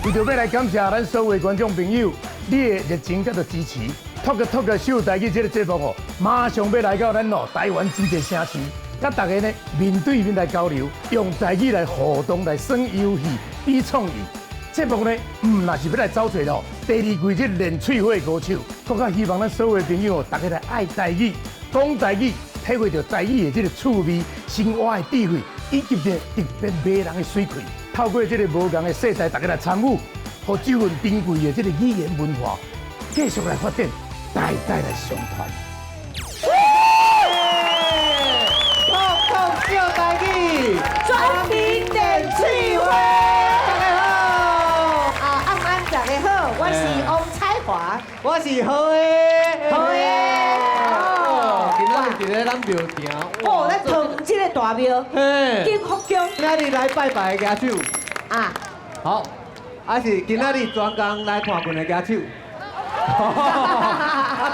为着要来感谢咱所有的观众朋友，你的热情甲着支持。Talk 秀台语这个节目哦，马上要来到咱台湾真济城市，甲大家呢面对面来交流，用台语来互动来耍游戏、比创意。节目呢，若是要来找找第二季这练喙火的歌手，更加希望咱所有的朋友大家来爱台语、讲台语，体会到台语的这个趣味、生活的智慧，以及呢特别迷人的水气。透过这个无同的世代，大家来参与，和这份珍贵的这个语言文化，继续来发展，代代来相传。talk 笑台语，专题练喙花。大家好，安安大家好，我是王彩华，我是好诶，好诶。今仔日伫咧咱庙埕，哦，咱同这个大庙，嘿，金福宫今仔日来拜拜的家手，啊，好，还是今仔日专工来看棍的家手。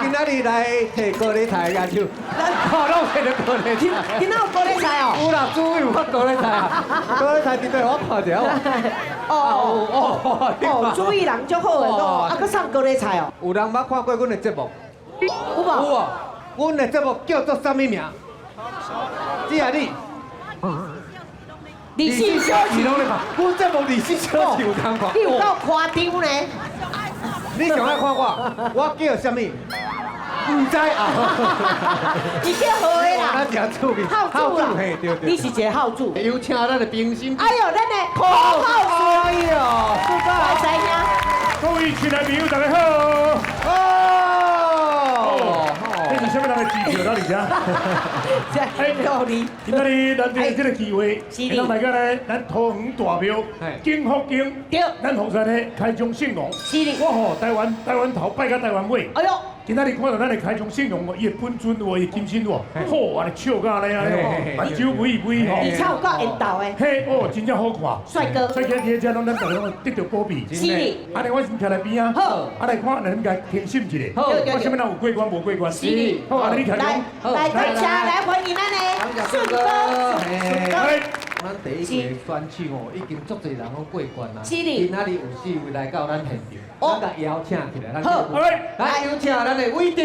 今仔日来摕高丽菜的家手，咱看拢摕到高丽菜。今仔有高丽菜哦。有啦，煮有发高丽菜啊，高丽菜伫对我看着。哦，主意人足好诶，啊，佮送高丽菜哦。有人捌看过阮的节目？有无？有哦，阮的节目叫做啥物名？只啊你。李信小是拢咧看，阮节目李信小是有通看。你有够夸张呢？你上爱看我叫啥物？唔知啊。你叫何的啦？咱诚趣味，好主啦嘿，对对。你是一个好主。有请咱的冰心。哎呦，咱的好好哎呦，来知影。各位亲爱朋友，大家好。这是什么人的支票？哪里家？哎，道理。今仔日咱借这个机会，是让大家呢，咱桃园大庙景福宫，对，咱凤山呢开宗圣王。是的。我吼台湾头拜到台湾尾。哎呦。今仔日看到咱的开宗圣王，伊的本尊哇，伊金身哇，好安尼笑甲咧安尼吼，眼睛微微吼。而且有够缘投的。嘿，哦，真正好看。帅哥。帅哥，这些拢咱大家拢得到保庇。是的。安尼我先徛来边啊。好。来看，咱家听心一下。好。我什么人有过关无过关？是的。好，安尼你开宗。来，大家来欢迎咱的顺哥，顺哥。咱第一季选手哦，已经足侪人拢过关啦。是的。今仔日有四位来到咱现场，咱甲邀请起来。好，来邀请咱的伟调。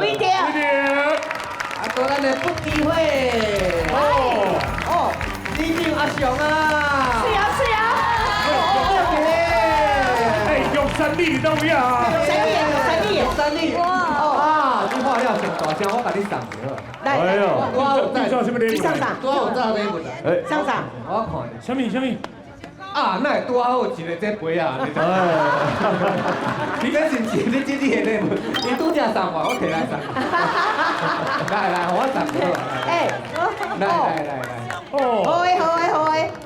伟调。啊，到咱的不机会。哦，李定阿雄啊。是啊。哎，用山力都不要啊。山力。哇。啊，你话了上大声，我甲你送着。来，你做什么礼物？你上啥？多有早礼物来。上啥？我看。什么？啊，那会拄好一个这杯啊！你这是你这的礼物，你拄只送我摕来送。来，我送好。哎，来。好诶，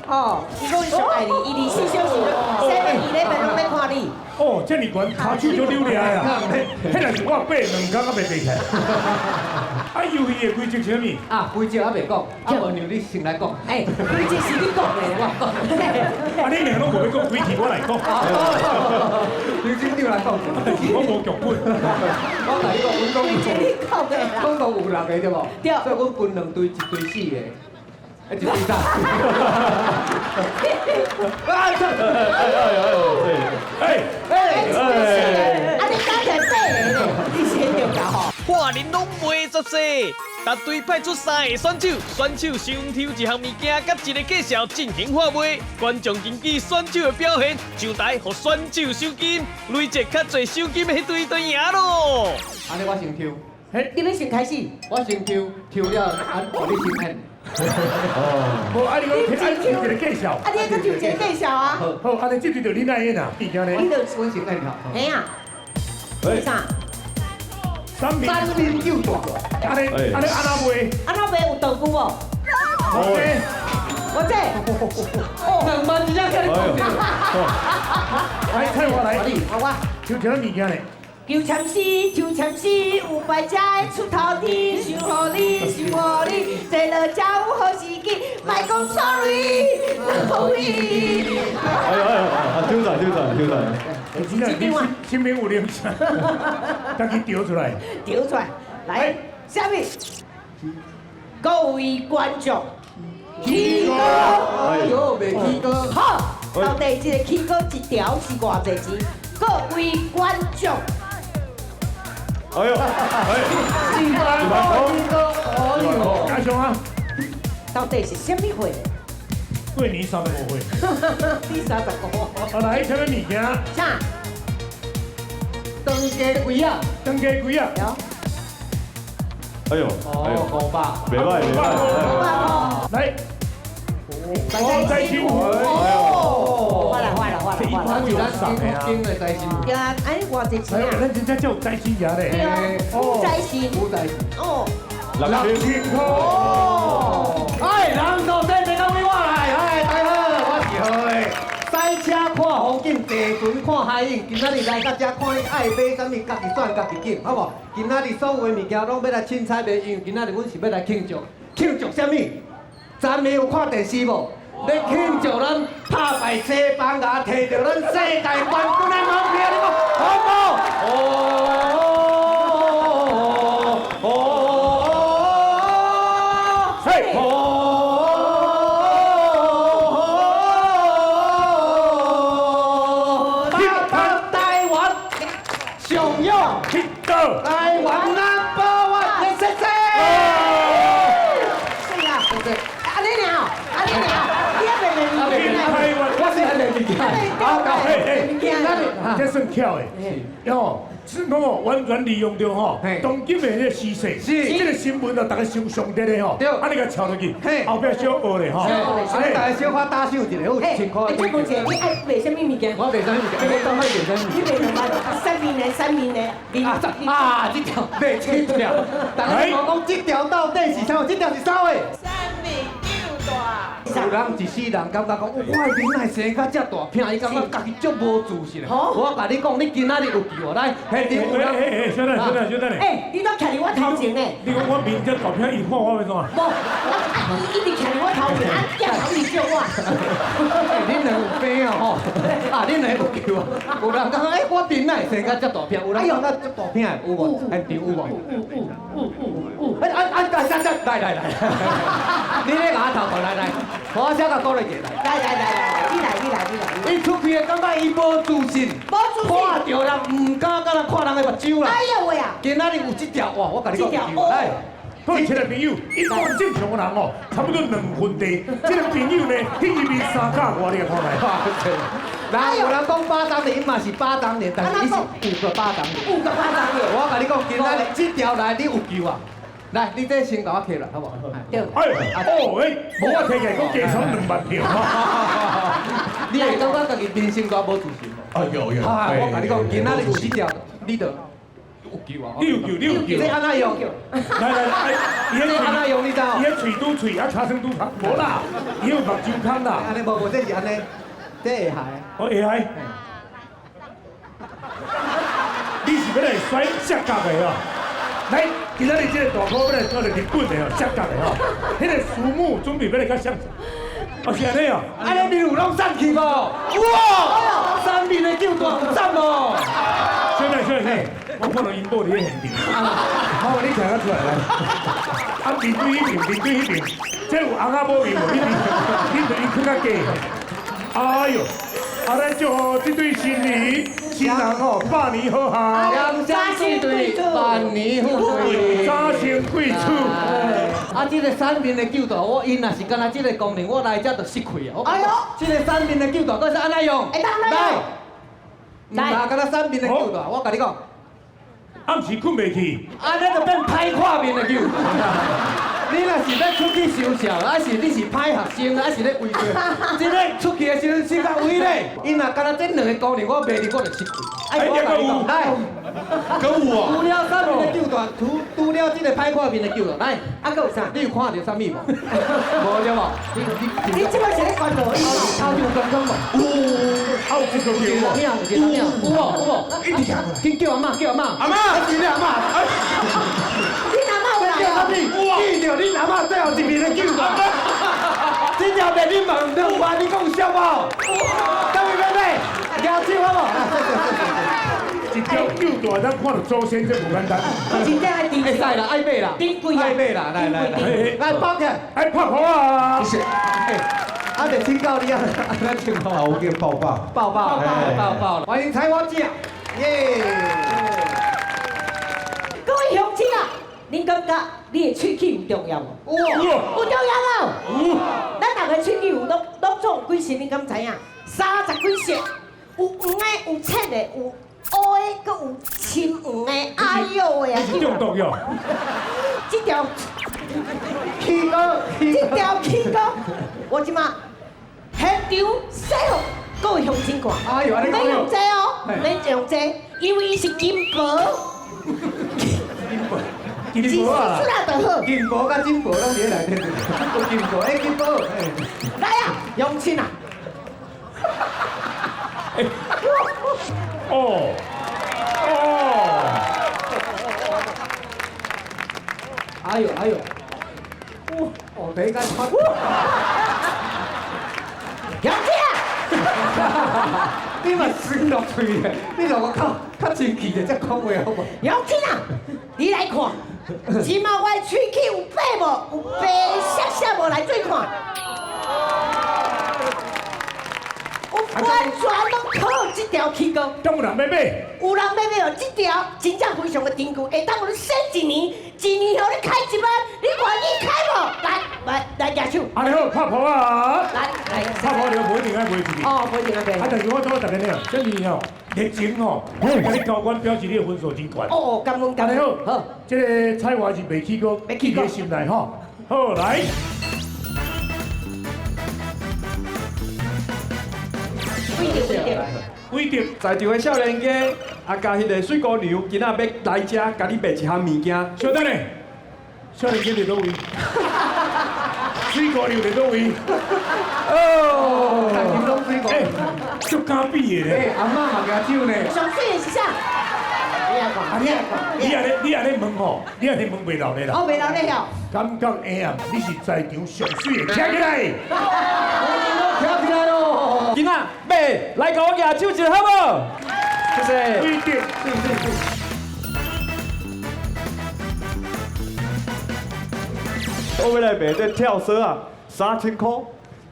哦，伊讲伊上爱你，伊24小时7-11拢在看你。哦，这么悬，骹手就溜咧啊！迄个是我爬2天还袂爬起来。啊，游戏的规则是啥物？啊，规则还袂讲，啊无让你先来讲。哎，规则是你讲的，我讲。啊，你两个拢无要讲规矩，我来讲。你先调来讲。我无剧本。我甲你讲，阮讲规则你讲的啦。讲到有6个对无？对。所以阮分2队，1队4个。一队3。啊！你刚才背的，你先就搞好。话人拢袂作细，逐队派出3个选手，选手先抽一项物件，甲一个介绍进行发卖。观众根据选手的表现，上台互选手收金，累积较侪收金的迄队就赢咯。安尼我先抽。嘿，你要先开始。我先抽了，互你先演。无，啊，你讲抽一个介绍。啊，你还抽一个介绍啊？好，安尼这队就你来演啊，变怎呢？我先演跳。嘿啊。为啥？三面九大。安尼安那卖？安那卖有道具无？我这。哦，2万1张给你讲。来，看我来。我。抽一个物件咧。抽签诗，有败者出头天，想互你，坐落才有好时机，莫讲 sorry， 丢仔。真正你心明有灵性，家己丢出来。丢出来，来，下面各位观众，起歌，哎呦，袂起歌。好，到底这个起歌一条是偌济钱？各位观众，哎呦，哎， 100块起歌，哎呦，阿雄啊，到底是什么货？过年35岁，你35个，啊来，什么物件？啥？当家贵啊，登记几啊？有哎呦，哦，500。袂歹袂500歹，来，王在新，哦，我来，他是咱金的财神。呀，哎，偌济钱哎呦，啊？咱真正叫有在新爷对咧，啊，五财神，古代。哦， 6000块。哦，哎，人道这个位我来，哎，大家好，我是好的。赛车看风景，地船看海景。今仔日来到这看，爱买啥物，家己选家己拣，好无？今仔日所有的物件拢要来凊彩卖，因为今仔日阮是要来庆祝，庆祝啥物？昨暝有看电视无？要庆祝咱打败西班牙，摕到咱世界冠军的门票，你讲好无？嘿，台湾上勇，听到。台湾 number one，谢谢。是啊，安尼了，安尼了，你也袂袂袂台湾，我是很厉害，好搞。这算巧的，哟，是讲哦，完全利用到吼嘿，当今的迄个时势，是这个新闻哦，大家上上得的吼，对啊，你甲抄落去嘿，后壁小学的吼，所以大家小可打手一下，有嘿， 1000块。这问题你爱卖什么物件？我袂啥物件，我当卖袂啥物你卖什么？三面的，啊，这条卖7条，大家讲这条到底是啥？这条是啥的？有人一世人感觉讲，我的囡仔生甲遮大片，伊感觉家己足无自信的。我甲你讲，你今仔日有救我来，迄场有人。哎，小等小等小等咧，哎，你都徛伫我头前呢？你讲我面这照片一看我要怎啊？无，伊一直徛伫我头前，啊，叫头你叫我。恁两有病啊吼！啊，恁两有救啊！有人讲，哎，我囡仔生甲遮大片，有人讲甲足大片的，有无？现场有无？来，你咧牙头过来，我先甲讲来来。来，你来。伊出去的感觉伊无自信，无自信看到人唔敢甲人看人的目睭啦。哎呀喂啊！今仔日有这条哇，我甲你讲，这条来，各位亲爱的朋友，一般正常的人哦，差不多2分地，这个朋友呢，迄一面3架外，你看来。人有人讲巴掌脸嘛是巴掌脸，但是伊是5个巴掌脸。 5个巴掌脸。我甲你讲，今仔日这条来你有救啊！来，你这先甲我摕来，好无？对。哎，无我摕起来，我加上2万票。你会感觉家己人生大无自信？有。我甲你讲，今仔日有这条，你就有救啊！你有救。这安怎用？来，这安怎用？你知道？伊个喙拄喙，啊，尻川拄尻，无啦，伊有目睭孔啦。安尼无，这是安尼，这会害。我会来。你是要来甩摔角的哦？来，今仔日这个大哥要来做日本的哦，摔角的哦。迄个师母准备要来甲相，哦是安尼哦。安尼面有拢散去无？哇！三面的酒大有散无？小妹，我看到因某伫咧现场。好，你听得出来来。啊，面对迄边，这有翁仔某面无？你对伊更较假。哎呦！啊！咱祝福这对新人哦，100年好合，两相对对，万年富贵，早生贵子。啊，这个三面的酒大，我因若是干那这个功能，我来这就失去啊。哎呦，这个三面的酒大，佫是安怎用？会当安怎用？来，唔干那三面的酒大，我甲你讲，暗时困袂去，安尼就变歹看面的酒。你若是要出去收笑，还是你是歹学生，还是咧违规？这个出去的时阵是较威咧，因若干那这2个功能，我卖你我就失去。哎，我甲你讲，来。搁有啊？除了三面的酒大，除了这个歹看面的酒大，来，啊，搁有啥？你有看到啥物无？无对无？你即摆是咧关无？头有刚刚无？有这个有票啥物？有无？一直讲。紧叫阿嬷，叫阿嬷。阿妈，是你阿嬷。你阿妈有来叫阿哦？嬷，记着你阿嬷最后一面的酒大。这条命你问得有啊？你讲有笑无？到位妹妹，举手好无？一条又大，咱看到祖先这不简单。真正爱顶会使啦，爱买啦，顶贵啊！爱买啦，来来来，来包起来。哎，拍好啊！谢谢。啊，得请教你啊，咱请教好，我给抱抱。抱抱抱抱，欢迎采花姐，耶！各位乡亲啊，恁感觉你的喙齿有重要无？哇，有重要哦！咱大家喙齿有拢总有几色，你敢知影？30几色，有黄的，有青的，有乌的，搁有深黄的。哎呦喂啊！你是中毒哟！这条起哥，这条起歌，我即马现场洗好，各位乡亲看。哎呦，免用这哦，免用这，因为伊是金箔，金是箔啊出！来就好。金箔甲金箔拢伫内底，有金箔，哎，金箔，来啊，乡亲啊！哦哦，哎呦哎呦，哇，哦，第一间穿，乡亲啊！你嘛酸落嘴嘅，你让我较真气的才讲话好无？乡亲啊，你来看，即马我的喙齿有白无？有白闪闪无？来做看。有完全拢靠这条起歌。敢有人要买？有人要买哦，这条真正非常的珍贵，会当我你省一年，一年后你开一万，你愿意开无？来举手，安尼好，拍好啊！来，拍好就不一定爱买一个。哦，不一定啊，对。啊，但是我大家呢，这年吼热情吼，甲你交关表示你的分数真悬。哦，感恩感安尼恩。好，这个菜花是未起过，袂起过你的心内吼。好，来。规定。在场的少年家，甲迄个水姑娘，今仔要来遮，甲你买一项物件。小等咧，少年家伫倒位？水姑娘伫倒位？哦，看金龙水果，哎，足敢比的咧。哎，阿嬷嘛举手呢。上水的是啥？你来看，你来看。你安尼问吼，你安尼问袂漏咧啦。我袂晓你晓。感觉会啊，你是在场上水的，站起来。跳起来咯！今仔买来甲我举手一下好无？谢谢。规定。我要来卖这跳绳啊，3000块。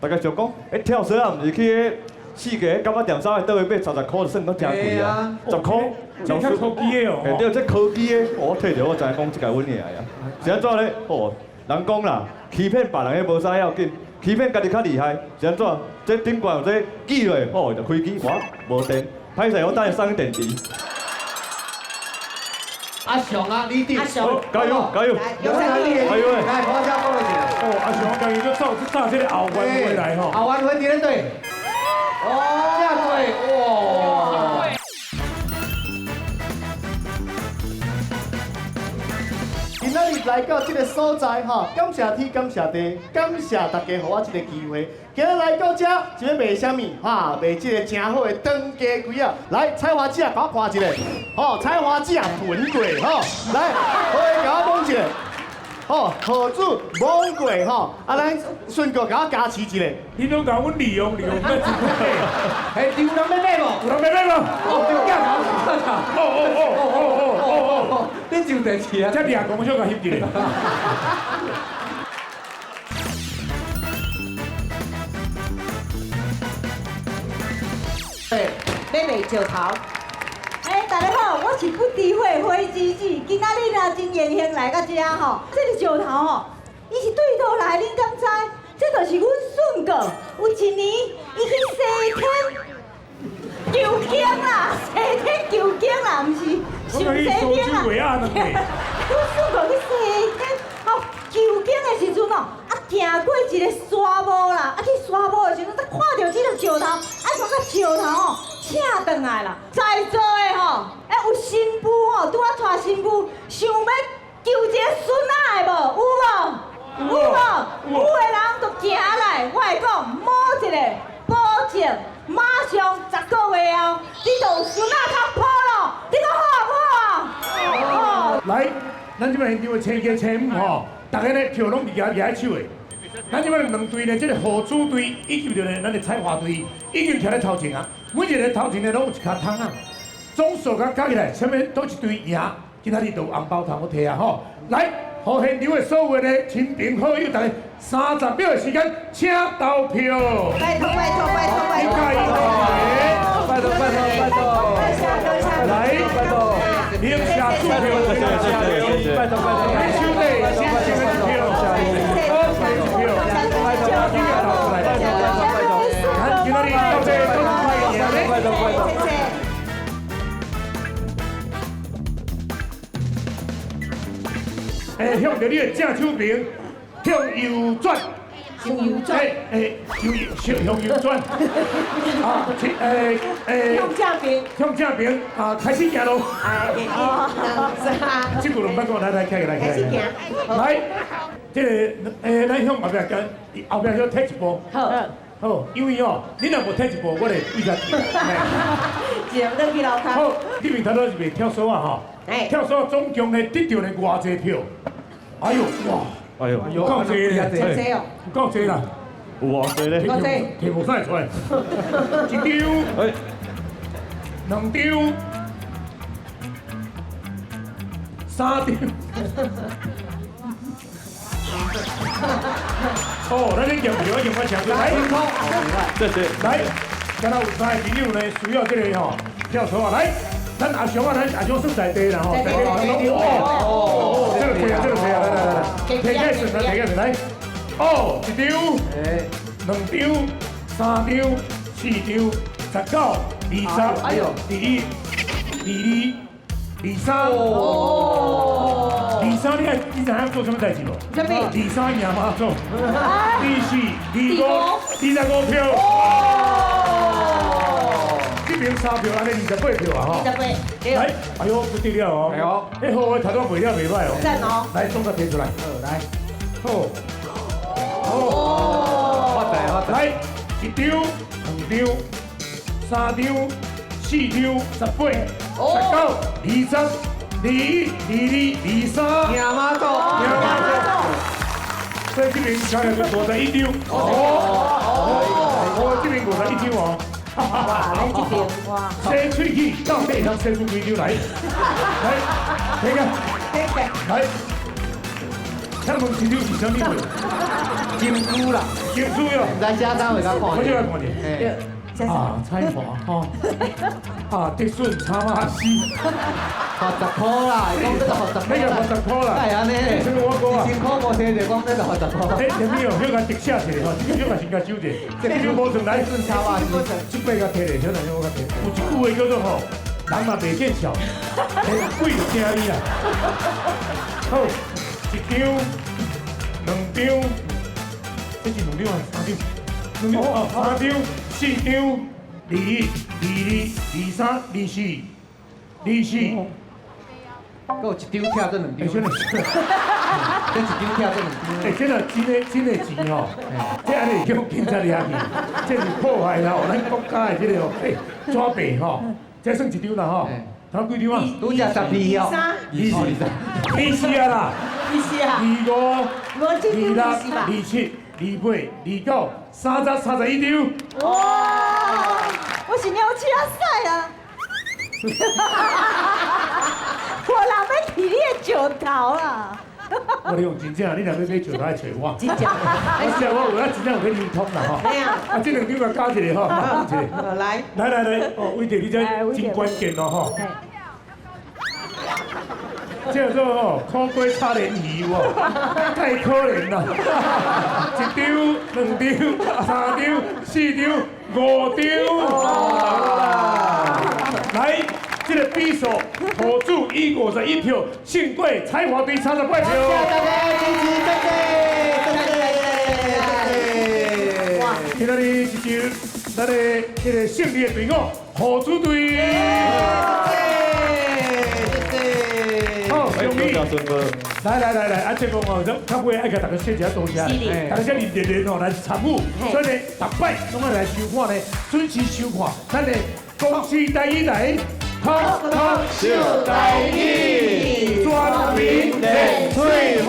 大家想讲，跳绳啊，毋是去四个感觉店衫的倒去买30块就算讲真贵啊，10块。这较科技的哦。哎，对，这科技的，我摕着我知影讲即个阮赢啊。是安怎咧？哦，人讲啦，欺骗别人的无啥要紧，欺骗家己较厉害。是安怎？这顶悬有这记落，哦，就开机，哇，无电，歹势，我等下送去电池。阿翔啊，你弟，阿翔，加油，加油！来，有啥你？加油！来，我先讲一下。哦，阿翔家己就造这个后援回来吼。后援回伫咧队。哦，这队，哇！今仔日来到这个所在哈，感谢天，感谢地，感谢大家给我这个机会。今日来到这，是要卖什么？哈，卖这个真好的当家龟啊！来，采花姐，甲我看一下。吼，采花姐囤过吼，来，好诶，甲我摸一下。吼，河子摸过吼，啊，咱顺过甲我加持一下。你拢甲阮利用，要真贵。哎，有人要买无？有人要买无？哦，对，干哦，你就第次啊！这2公小甲翕一个。对，买卖石头。哎，大家好，我是不诋毁灰机子，今仔日若真严刑来到遮吼，这个石头吼，伊是对倒来，恁敢知？这就是阮顺哥，有一年伊去西天求经啦，西天求经啦，毋是上西天啦。阮顺哥去西天吼求经的时阵哦，行过一个沙漠啦，去沙漠的时阵，才看到这个石头，从个石头吼。请转来啦！在座的吼，有新妇吼，拄仔带新妇，想要求一个孙仔的无？有无？有无？有的人就行来，我会讲摸一个，保证马上10个月后，你就有孙仔通抱咯，你讲好无？来，咱即摆现场的青家青母吼，大家咧票拢是举手的。咱即摆2队呢，即个河子队以及着呢咱的采花队已经徛咧头前啊。每一个头前呢拢有一卡桶啊，总数甲加起来，什么都一堆赢，今仔日就有红包通我摕啊吼！来，互现场的所有的亲朋好友，大家30秒的时间，请投票。拜托拜托拜托拜托拜托拜托拜托拜托，来，留下祝福，拜托拜托，来兄弟，谢谢祝福，拜托祝福，看今仔日到底都是快赢咧。拜托拜托。向着你的正手边向右转，向右转，向右转，啊，向正边，向正边啊，开始行咯。哦，这句两摆讲，来，起来，开始行，来，这个咱向后壁跟后壁小踢一步，好，好，因为哦，你若无踢一步，我来为啥？一人登去楼骹，好，你面头都是袂跳绳啊吼，跳绳总共呢得到呢偌济票？哎呦哇！哎呦，有够济咧，真济哦，有够济啦！有偌济咧？偌济摕无晒出来，一张、哎， 2张、3张。哦，咱咧验票验我抢出来，谢谢。来，敢若有3个朋友呢需要这个吼跳绳啊，来，咱阿雄啊，咱阿雄算在地啦吼，在地哦，这个可以啊，这个可以啊，来，摕开始，摕开始来，哦，一张、2张、3张、4张、19、20、哎呦，21、22、23。23你知影做什么代志无？什么23赢马总，24、25、25票。这边3票，安尼28票啊吼。来，哎呦，不得了哦！哎呦，迄好个头拄袂了袂歹哦。赞哦！来，总个摕出来。来，好，来，一张、2张、3张、4张、18、19、20、21、22、23。赢马祖，所以这边加起来就51张。哦，这边51张哦。哇，来这边哇，生喙齿到底能生出几张来？来，听个，来，请问这张是什么货？金菇啦，金珠哟，咱家单位甲看我就来看你。嘿，啊，彩华哈，啊，德顺差马西， 50箍啦，讲这个50那个50块啦。哎安尼咧，这个我讲啊。 1000箍无摕着，讲这个50箍。哎，前面哦，迄个特写一个吼，这个小个先甲收者，这个无从来，顺差话，这八个摕咧，小男生我甲摕。有一句话叫做吼，人嘛袂见笑，鬼就惊你啦。好，一张、2张，这是2张啊，3张，2张哦，3张、4张、21、22、23、24、24。 还有一张跳这2张，哎，真的，这一张跳这2张。哎，真的钱吼，这安尼叫警察抓去，这是破坏啦，咱国家的这个吼，哎，抓白吼，这算一张啦吼，头几张啊？拄只12哦24啊啦，25、无这26、张是吧？ 27、28、29、30、31张。哇，我是鸟车赛啊！我人要提你的石头啊！我咧用真正，你若要买石头来找我。真正，我有影真正有咧流通啦吼。对啊。啊，这2张甲加一个吼，加一个。来，来，哦，伟弟，你这真关键哦吼。这个吼，苦瓜炒鲢鱼哦，太可怜啦！1张、2张、3张、4张、5张。来，这个比数，土主以51票胜过彩华队38票。谢谢大家支持，谢谢。哇！今仔日是支咱的这个胜利的队伍，土主队。好，兄弟。来，啊，这个哦，较尾爱甲大家谢谢多谢，大家这热烈吼来参与，所以呢，逐摆拢爱来收看呢，准时收看，咱的公司第一台，Talk Show 第一，全民热水花。